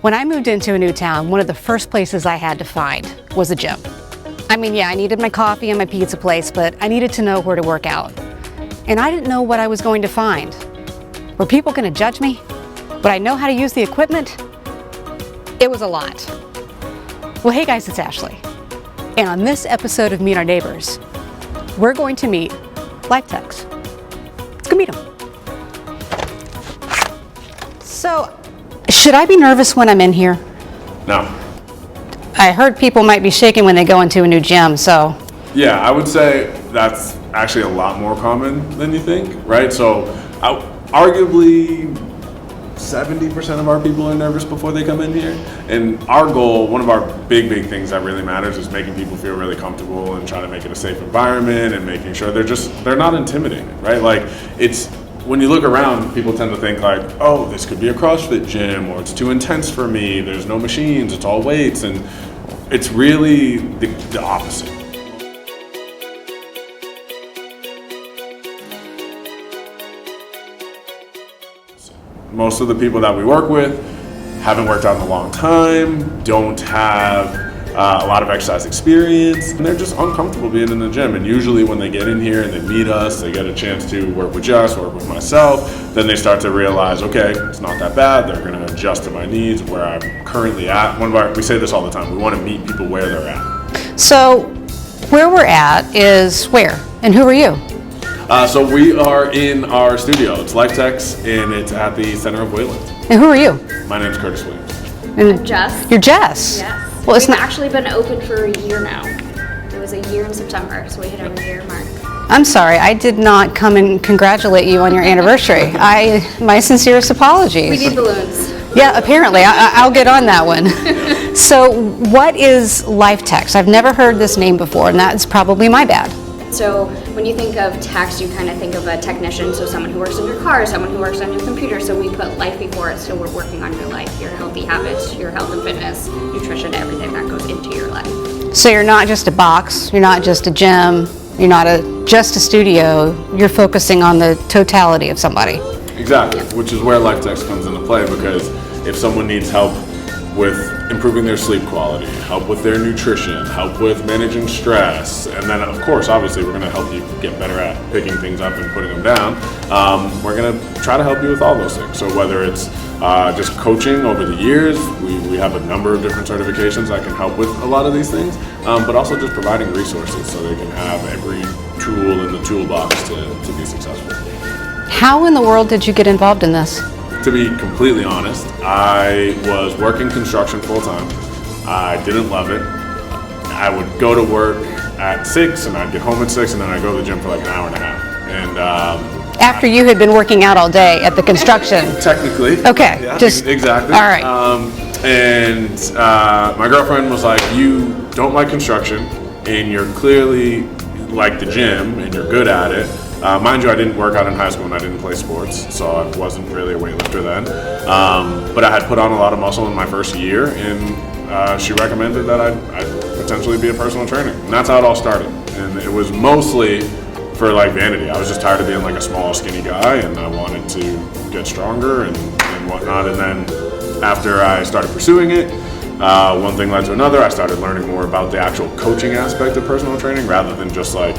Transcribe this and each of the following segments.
When I moved into a new town, one of the first places I had to find was a gym. I mean, yeah, I needed my coffee and my pizza place, but I needed to know where to work out. And I didn't know what I was going to find. Were people going to judge me? Would I know how to use the equipment? It was a lot. Well, hey guys, it's Ashley. And on this episode of Meet Our Neighbors, we're going to meet LifeTechs. Let's go meet them. So, should I be nervous when I'm in here? No. I heard people might be shaking when they go into a new gym, so. Yeah, I would say that's actually a lot more common than you think, right? So arguably 70% of our people are nervous before they come in here. And our goal, one of our big things that really matters is making people feel really comfortable and trying to make it a safe environment and making sure they're not intimidated, right? Like when you look around, people tend to think like, oh, this could be a CrossFit gym, or it's too intense for me, there's no machines, it's all weights, and it's really the opposite. Most of the people that we work with haven't worked out in a long time, don't have a lot of exercise experience, and they're just uncomfortable being in the gym. And usually when they get in here and they meet us, they get a chance to work with Jess, work with myself, then they start to realize, okay, it's not that bad. They're gonna adjust to my needs, where I'm currently at. We say this all the time, we wanna meet people where they're at. So where we're at is where? And who are you? So we are in our studio. It's LifeTechs, and it's at the center of Wayland. And who are you? My name's Curtis Williams. I'm Jess. You're Jess? Yes. Well, it's We've not actually been open for a year now. It was a year in September, so we hit our year mark. I'm sorry, I did not come and congratulate you on your anniversary. My sincerest apologies. We need balloons. Yeah, apparently. I'll get on that one. So what is LifeTechs? I've never heard this name before, and that's probably my bad. So when you think of techs, you kind of think of a technician, so someone who works on your car, someone who works on your computer, so we put life before it, so we're working on your life, your healthy habits, your health and fitness, nutrition, everything that goes into your life. So you're not just a box, you're not just a gym, you're not just a studio, you're focusing on the totality of somebody. Exactly, which is where LifeTechs comes into play, because if someone needs help with improving their sleep quality, help with their nutrition, help with managing stress, and then of course, obviously, we're gonna help you get better at picking things up and putting them down. We're gonna try to help you with all those things. So whether it's just coaching over the years, we have a number of different certifications that can help with a lot of these things, but also just providing resources so they can have every tool in the toolbox to be successful. How in the world did you get involved in this? To be completely honest, I was working construction full time. I didn't love it. I would go to work at 6 and I'd get home at 6, and then I'd go to the gym for like an hour and a half. And after you had been working out all day at the construction? Technically. Okay. Yeah, just exactly. All right. My girlfriend was like, you don't like construction and you're clearly like the gym and you're good at it. Mind you, I didn't work out in high school and I didn't play sports, so I wasn't really a weightlifter then. But I had put on a lot of muscle in my first year, and she recommended that I'd potentially be a personal trainer. And that's how it all started. And it was mostly for like vanity. I was just tired of being like a small, skinny guy, and I wanted to get stronger and whatnot. And then after I started pursuing it, one thing led to another. I started learning more about the actual coaching aspect of personal training rather than just like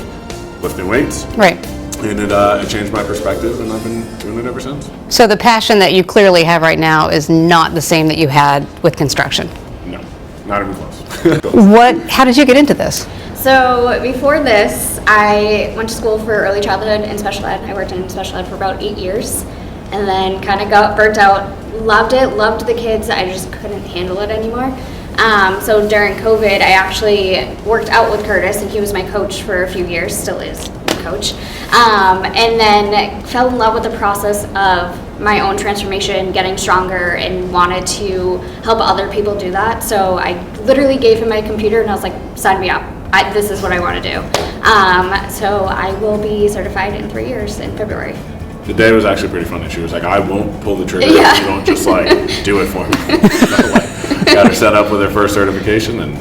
lifting weights. Right. And it changed my perspective, and I've been doing it ever since. So the passion that you clearly have right now is not the same that you had with construction? No, not even close. How did you get into this? So before this, I went to school for early childhood and special ed. I worked in special ed for about 8 years, and then kind of got burnt out. Loved it, loved the kids. I just couldn't handle it anymore. So during COVID, I actually worked out with Curtis, and he was my coach for a few years, still is my coach. And then fell in love with the process of my own transformation, getting stronger, and wanted to help other people do that. So I literally gave him my computer, and I was like, sign me up. This is what I want to do. So I will be certified in 3 years in February. The day was actually pretty funny. She was like, I won't pull the trigger Yeah. if you don't just like do it for me. No way. Got her set up with her first certification, and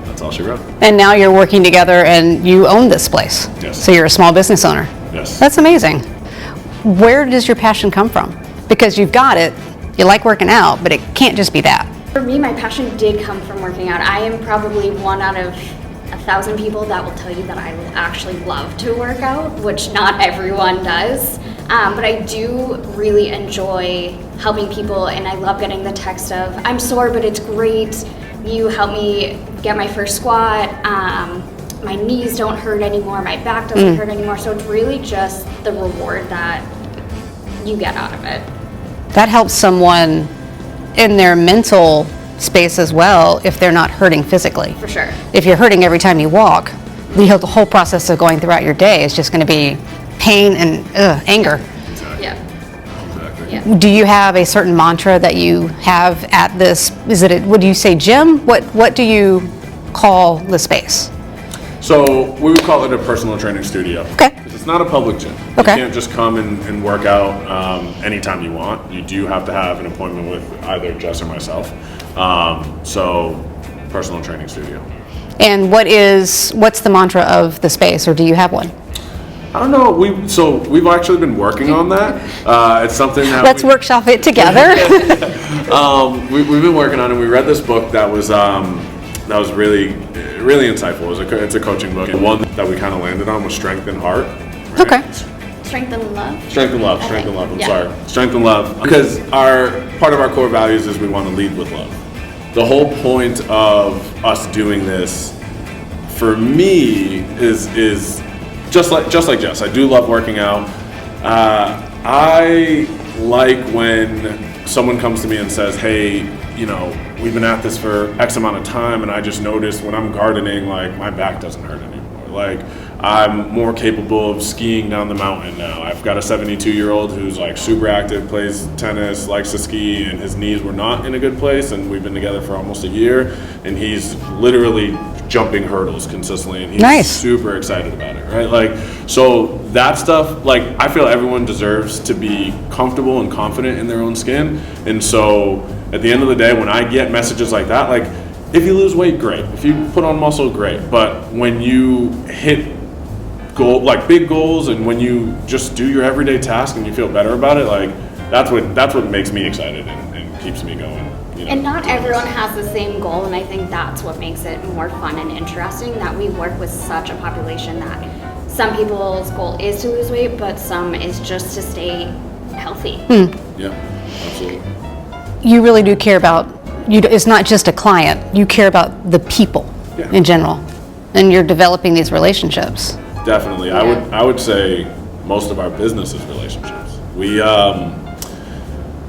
that's all she wrote. And now you're working together and you own this place. Yes. So you're a small business owner. Yes. That's amazing. Where does your passion come from? Because you've got it, you like working out, but it can't just be that. For me, my passion did come from working out. I am probably one out of 1,000 people that will tell you that I actually love to work out, which not everyone does. But I do really enjoy helping people, and I love getting the text of, I'm sore, but it's great. You helped me get my first squat. My knees don't hurt anymore. My back doesn't hurt anymore. So it's really just the reward that you get out of it. That helps someone in their mental space as well if they're not hurting physically. For sure. If you're hurting every time you walk, the whole process of going throughout your day is just going to be pain and anger. Exactly. Yeah. Exactly. Yeah. Do you have a certain mantra that you have at this? Is it? What do you say, gym? What do you call the space? So we would call it a personal training studio. Okay. Because it's not a public gym. Okay. You can't just come and work out anytime you want. You do have to have an appointment with either Jess or myself. So personal training studio. And what's the mantra of the space, or do you have one? I don't know. We've actually been working on that. It's something that Let's workshop it together. we've been working on it. We read this book that was really insightful. It's a coaching book. And one that we kind of landed on was Strength and Heart. Right? Okay. Strength and love. Strength and love. Okay. Strength and love. I'm Yeah. sorry. Strength and love. Because part of our core values is we want to lead with love. The whole point of us doing this, for me, is just like Jess. I do love working out. I like when someone comes to me and says, "Hey, we've been at this for X amount of time, and I just noticed when I'm gardening, like my back doesn't hurt anymore. Like I'm more capable of skiing down the mountain now. I've got a 72-year-old who's like super active, plays tennis, likes to ski, and his knees were not in a good place, and we've been together for almost a year, and he's literally jumping hurdles consistently, and he's Nice. super excited about it, right? Like, so that stuff, like, I feel everyone deserves to be comfortable and confident in their own skin, and so at the end of the day, when I get messages like that, like, if you lose weight, great. If you put on muscle, great. But when you hit big goals, and when you just do your everyday task and you feel better about it, like, that's what makes me excited and keeps me going. And not everyone has the same goal, and I think that's what makes it more fun and interesting, that we work with such a population that some people's goal is to lose weight, but some is just to stay healthy. Yeah, absolutely. You really do care about, it's not just a client, you care about the people in general, and you're developing these relationships. Definitely. Yeah. I would say most of our business is relationships.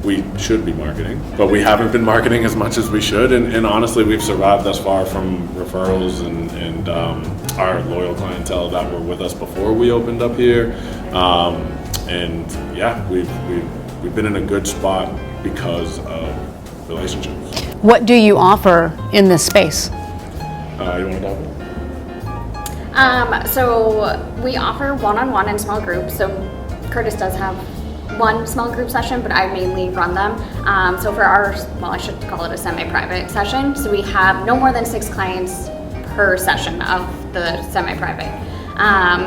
We should be marketing, but we haven't been marketing as much as we should, and honestly, we've survived thus far from referrals and our loyal clientele that were with us before we opened up here, and yeah, we've been in a good spot because of relationships. What do you offer in this space? You want to talk about it? So we offer one-on-one and small groups. So Curtis does have one small group session, but I mainly run them. So for I should call it a semi-private session. So we have no more than 6 clients per session of the semi-private.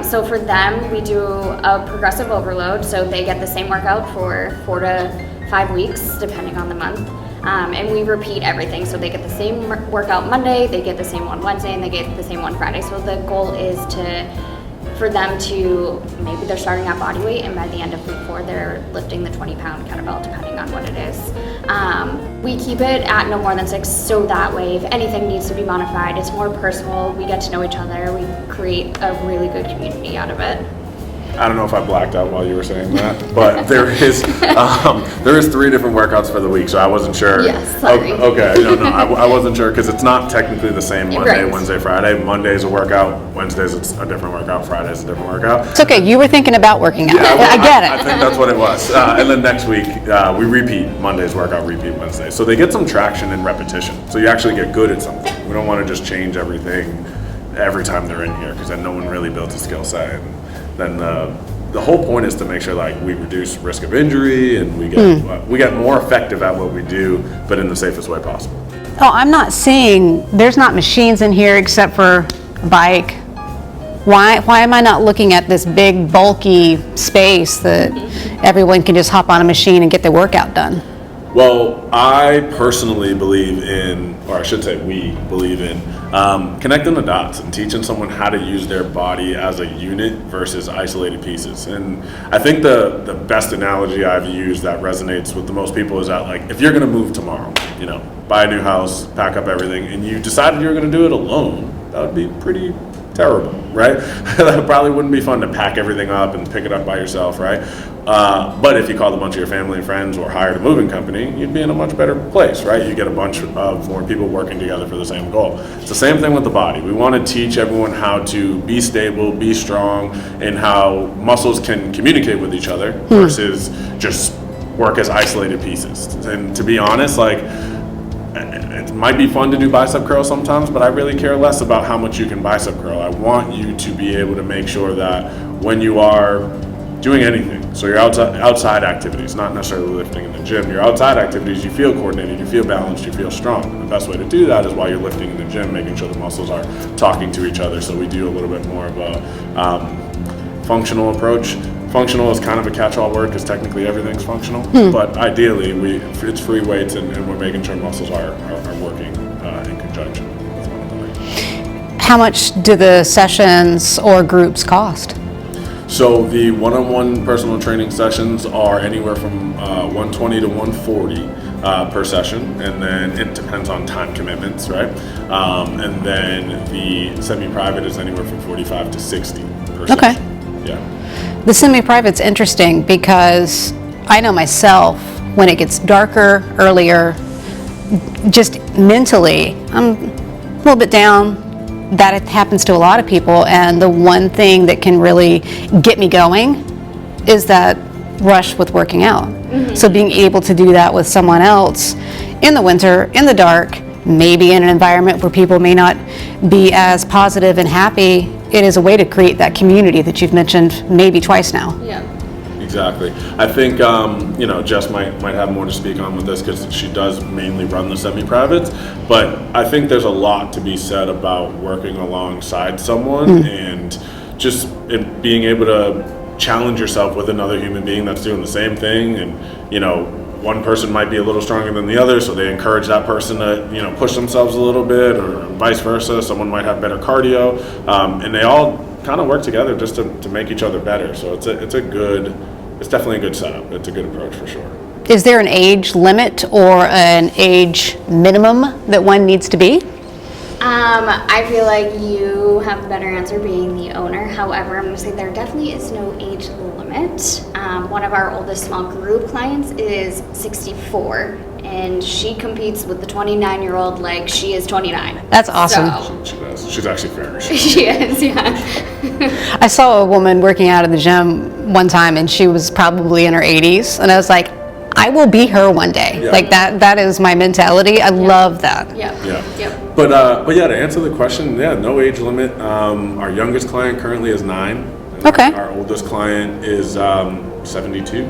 So for them, we do a progressive overload. So they get the same workout for 4 to 5 weeks, depending on the month. And we repeat everything. So they get the same workout Monday, they get the same one Wednesday, and they get the same one Friday. So the goal is for them to, maybe they're starting at body weight, and by the end of week 4, they're lifting the 20-pound kettlebell, depending on what it is. We keep it at no more than 6, so that way, if anything needs to be modified, it's more personal. We get to know each other. We create a really good community out of it. I don't know if I blacked out while you were saying that, but there is 3 different workouts for the week, so I wasn't sure. Yes, sorry. Okay, no, I wasn't sure because it's not technically the same Monday, Right. Wednesday, Friday. Monday's a workout, Wednesdays it's a different workout, Friday's a different workout. It's okay, you were thinking about working out. Yeah, I get I it. think that's what it was. And then next week, we repeat Monday's workout, repeat Wednesday. So they get some traction and repetition. So you actually get good at something. We don't want to just change everything every time they're in here because then no one really builds a skill set. And then the whole point is to make sure like we reduce risk of injury and we get more effective at what we do, but in the safest way possible. Oh, I'm not seeing, there's not machines in here except for a bike, Why am I not looking at this big, bulky space that everyone can just hop on a machine and get their workout done? Well, I personally believe in, or I should say we believe in, connecting the dots and teaching someone how to use their body as a unit versus isolated pieces. And I think the best analogy I've used that resonates with the most people is that, like, if you're going to move tomorrow, buy a new house, pack up everything, and you decided you're going to do it alone, that would be pretty terrible, right? That probably wouldn't be fun to pack everything up and pick it up by yourself, right? But if you called a bunch of your family and friends or hired a moving company, you'd be in a much better place, right? You get a bunch of more people working together for the same goal. It's the same thing with the body. We want to teach everyone how to be stable, be strong, and how muscles can communicate with each other versus just work as isolated pieces. And to be honest, like, it might be fun to do bicep curls sometimes, but I really care less about how much you can bicep curl. I want you to be able to make sure that when you are doing anything, so your outside activities, not necessarily lifting in the gym, your outside activities, you feel coordinated, you feel balanced, you feel strong. And the best way to do that is while you're lifting in the gym, making sure the muscles are talking to each other. So we do a little bit more of a functional approach. Functional is kind of a catch-all word because technically everything's functional, but ideally it's free weights and we're making sure muscles are working in conjunction with one another. How much do the sessions or groups cost? So the one-on-one personal training sessions are anywhere from $120 to $140 per session, and then it depends on time commitments, right? And then the semi-private is anywhere from $45 to $60 per session. Yeah. The semi-private's interesting because I know myself, when it gets darker, earlier, just mentally, I'm a little bit down. That happens to a lot of people, and the one thing that can really get me going is that rush with working out. So being able to do that with someone else in the winter, in the dark, maybe in an environment where people may not be as positive and happy, it is a way to create that community that you've mentioned maybe twice now. Yeah. Exactly. I think Jess might have more to speak on with this because she does mainly run the semi-privates, but I think there's a lot to be said about working alongside someone and just being able to challenge yourself with another human being that's doing the same thing. And one person might be a little stronger than the other, so they encourage that person to to push themselves a little bit, or vice versa. Someone might have better cardio, and they all kind of work together just to make each other better. So it's definitely a good setup. It's a good approach for sure. Is there an age limit or an age minimum that one needs to be? I feel like you have the better answer being the owner. However, I'm going to say there definitely is no age limit. One of our oldest small group clients is 64, and she competes with the 29-year-old like she is 29. That's awesome. So, She does. She's actually fair. she is, yeah. I saw a woman working out in the gym one time, and she was probably in her 80s, and I was like, I will be her one day. Yeah. Like that is my mentality. I love that. Yeah. Yep. But yeah, to answer the question, no age limit. Our youngest client currently is 9. And Okay. Our oldest client is 72.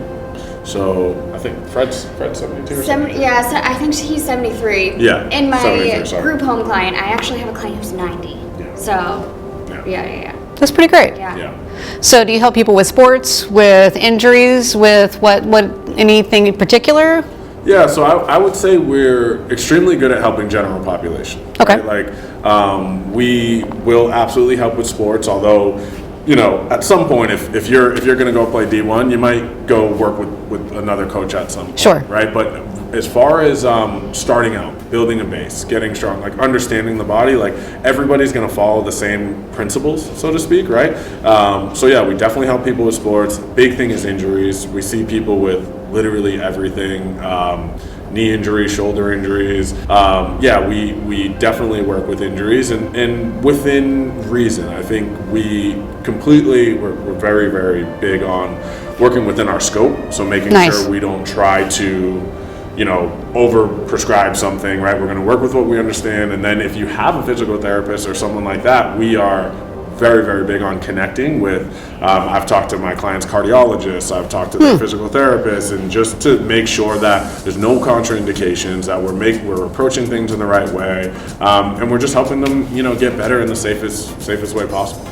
So I think Fred's 72 or something. Yeah, so I think he's 73. Yeah, In my 73, sorry. group home client, I actually have a client who's 90. Yeah. So, yeah. That's pretty great. Yeah. So do you help people with sports, with injuries, with what anything in particular? Yeah, so I would say we're extremely good at helping general population. Okay. Right? Like we will absolutely help with sports, although at some point if you're going to go play D1, you might go work with another coach at some point. Sure. Right? But as far as starting out, building a base, getting strong, like understanding the body, like everybody's going to follow the same principles, so to speak, right? So yeah, we definitely help people with sports. Big thing is injuries. We see people with literally everything. Knee injuries, shoulder injuries. We definitely work with injuries and within reason. I think we're very, very big on working within our scope. So making sure we don't try to, over prescribe something, right? We're going to work with what we understand. And then if you have a physical therapist or someone like that, we are very, very big on connecting with. I've talked to my clients' cardiologists, I've talked to their physical therapists, and just to make sure that there's no contraindications, that we're approaching things in the right way, and we're just helping them, get better in the safest way possible.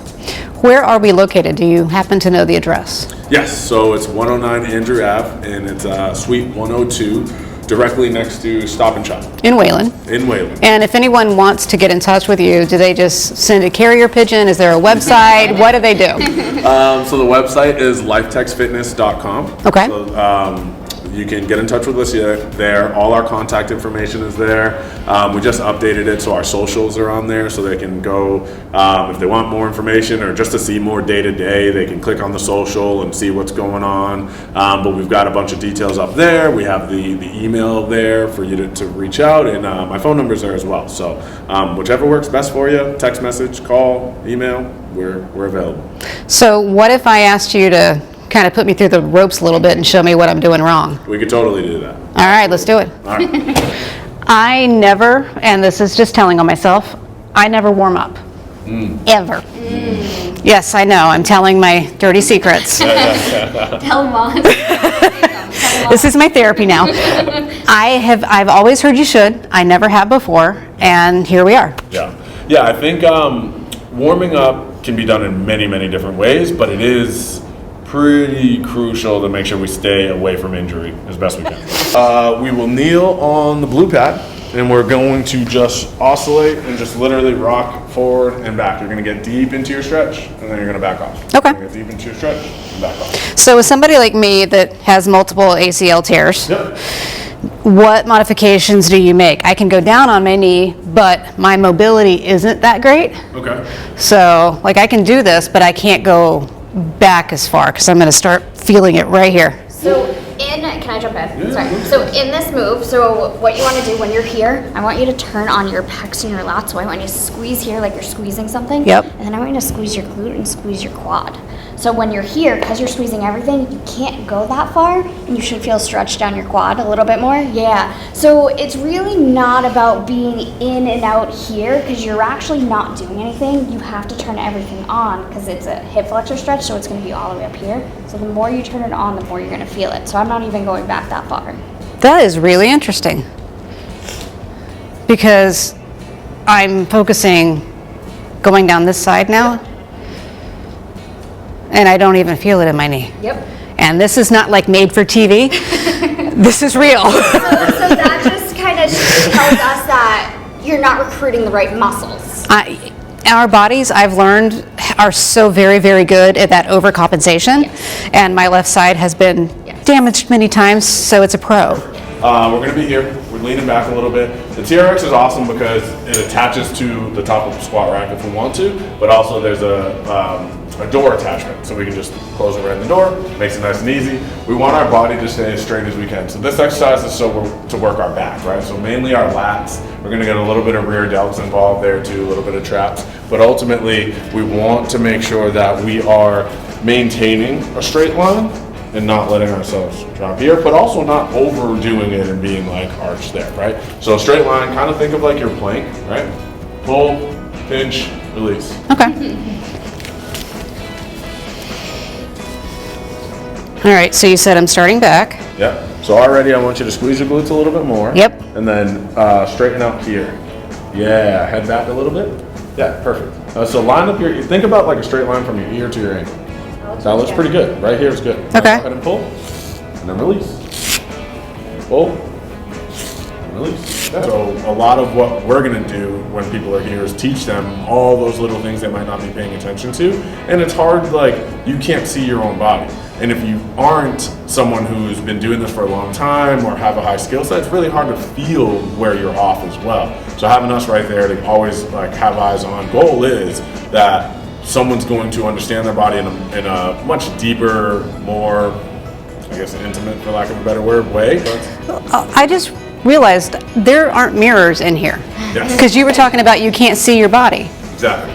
Where are we located? Do you happen to know the address? Yes, so it's 109 Andrew Ave, and it's Suite 102, directly next to Stop and Shop In Wayland. in Wayland. And if anyone wants to get in touch with you, do they just send a carrier pigeon? Is there a website? What do they do? So the website is LifeTechsFitness.com. Okay. So, you can get in touch with us there. All our contact information is there. We just updated it, so our socials are on there, so they can go, if they want more information or just to see more day to day, they can click on the social and see what's going on. But we've got a bunch of details up there. We have the email there for you to reach out, and my phone number's there as well. So whichever works best for you, text message, call, email, we're available. So what if I asked you to kind of put me through the ropes a little bit and show me what I'm doing wrong? We could totally do that. All right, let's do it. All right. I never, and this is just telling on myself, I never warm up. Ever. Yes, I know, I'm telling my dirty secrets. Tell mom. This is my therapy now. I've always heard you should. I never have before, and here we are. Yeah, I think warming up can be done in many, many different ways, but it is pretty crucial to make sure we stay away from injury as best we can. We will kneel on the blue pad, and we're going to just oscillate and just literally rock forward and back. You're going to get deep into your stretch, and then you're going to back off. Okay. You're gonna get deep into your stretch and back off. So with somebody like me that has multiple ACL tears, Yep. what modifications do you make? I can go down on my knee, but my mobility isn't that great. Okay. So, like, I can do this, but I can't go back as far because I'm going to start feeling it right here. So can I jump in? Yeah, Sorry. go So in this move, so what you want to do when you're here, I want you to turn on your pecs and your lats. So I want you to squeeze here like you're squeezing something. Yep. And then I want you to squeeze your glute and squeeze your quad. So when you're here, because you're squeezing everything, you can't go that far, and you should feel stretched down your quad a little bit more. Yeah. So it's really not about being in and out here, because you're actually not doing anything. You have to turn everything on, because it's a hip flexor stretch, so it's going to be all the way up here. So the more you turn it on, the more you're going to feel it. So I'm not even going back that far. That is really interesting because I'm focusing going down this side now, and I don't even feel it in my knee. Yep. And this is not like made for TV. This is real. So that just kind of tells us that you're not recruiting the right muscles. Our bodies, I've learned, are so very, very good at that overcompensation. Yes. And my left side has been damaged many times, so it's a pro. We're going to be here. We're leaning back a little bit. The TRX is awesome because it attaches to the top of the squat rack if we want to, but also there's a door attachment, so we can just close it right in the door. Makes it nice and easy. We want our body to stay as straight as we can. So this exercise is to work our back, right? So mainly our lats. We're going to get a little bit of rear delts involved there too, a little bit of traps. But ultimately, we want to make sure that we are maintaining a straight line and not letting ourselves drop here, but also not overdoing it and being like arched there, right? So a straight line, kind of think of like your plank, right? Pull, pinch, release. Okay. All right, so you said I'm starting back. Yep. So already I want you to squeeze your glutes a little bit more. Yep. And then straighten out here. Yeah, head back a little bit. Yeah, perfect. So line up your, think about like a straight line from your ear to your ankle. That looks pretty good. Right here is good. Okay. Go ahead and pull, and then release. Pull, and release. So a lot of what we're gonna do when people are here is teach them all those little things they might not be paying attention to. And it's hard, like, you can't see your own body. And if you aren't someone who's been doing this for a long time or have a high skill set, it's really hard to feel where you're off as well. So having us right there to always like have eyes on, goal is that someone's going to understand their body in a much deeper, more, I guess, intimate, for lack of a better word, way. I just realized there aren't mirrors in here. Yes. Because you were talking about you can't see your body. Exactly.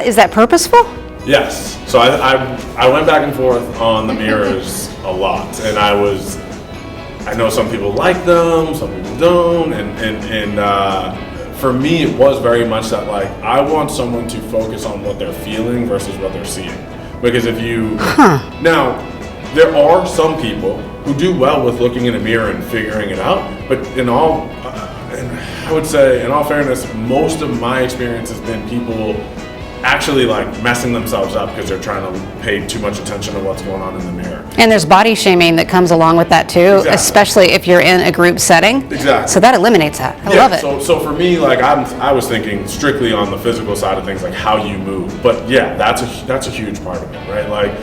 Is that purposeful? Yes. So I went back and forth on the mirrors a lot, and I know some people like them, some people don't, and for me it was very much that, like, I want someone to focus on what they're feeling versus what they're seeing. Because if you now, there are some people who do well with looking in a mirror and figuring it out, but and I would say, in all fairness, most of my experience has been people actually like messing themselves up because they're trying to pay too much attention to what's going on in the mirror. And there's body shaming that comes along with that too, Exactly. especially if you're in a group setting. Exactly. So that eliminates that. I love it. So for me, like I was thinking strictly on the physical side of things, like how you move. But yeah, that's a huge part of it, right? Like,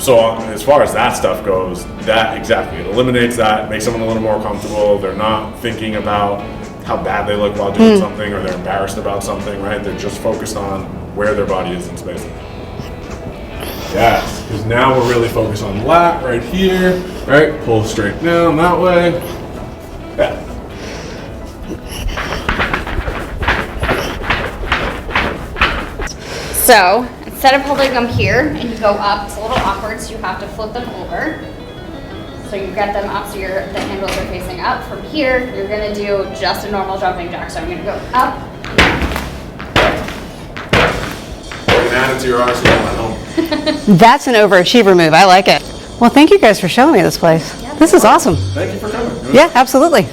so as far as that stuff goes, that exactly, it eliminates that, makes someone a little more comfortable. They're not thinking about how bad they look while doing something, or they're embarrassed about something, right? They're just focused on where their body is in space. Yes, because now we're really focused on lat right here, right? Pull straight down that way. Yeah. So instead of holding them here and you go up, it's a little awkward, so you have to flip them over. So you get them up so the handles are facing up. From here, you're gonna do just a normal jumping jack. So I'm gonna go up. You can add it to your arsenal at home. That's an overachiever move. I like it. Well, thank you guys for showing me this place. This is awesome. Thank you for coming. Yeah, absolutely.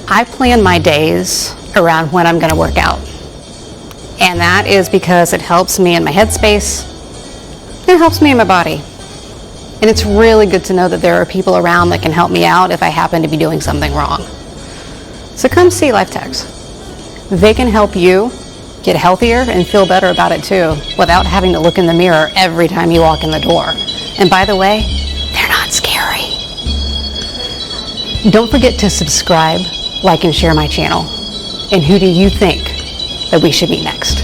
I plan my days around when I'm going to work out. And that is because it helps me in my headspace. It helps me in my body. And it's really good to know that there are people around that can help me out if I happen to be doing something wrong. So come see LifeTechs. They can help you get healthier and feel better about it too, without having to look in the mirror every time you walk in the door. And by the way, they're not scary. Don't forget to subscribe, like, and share my channel. And who do you think that we should meet next?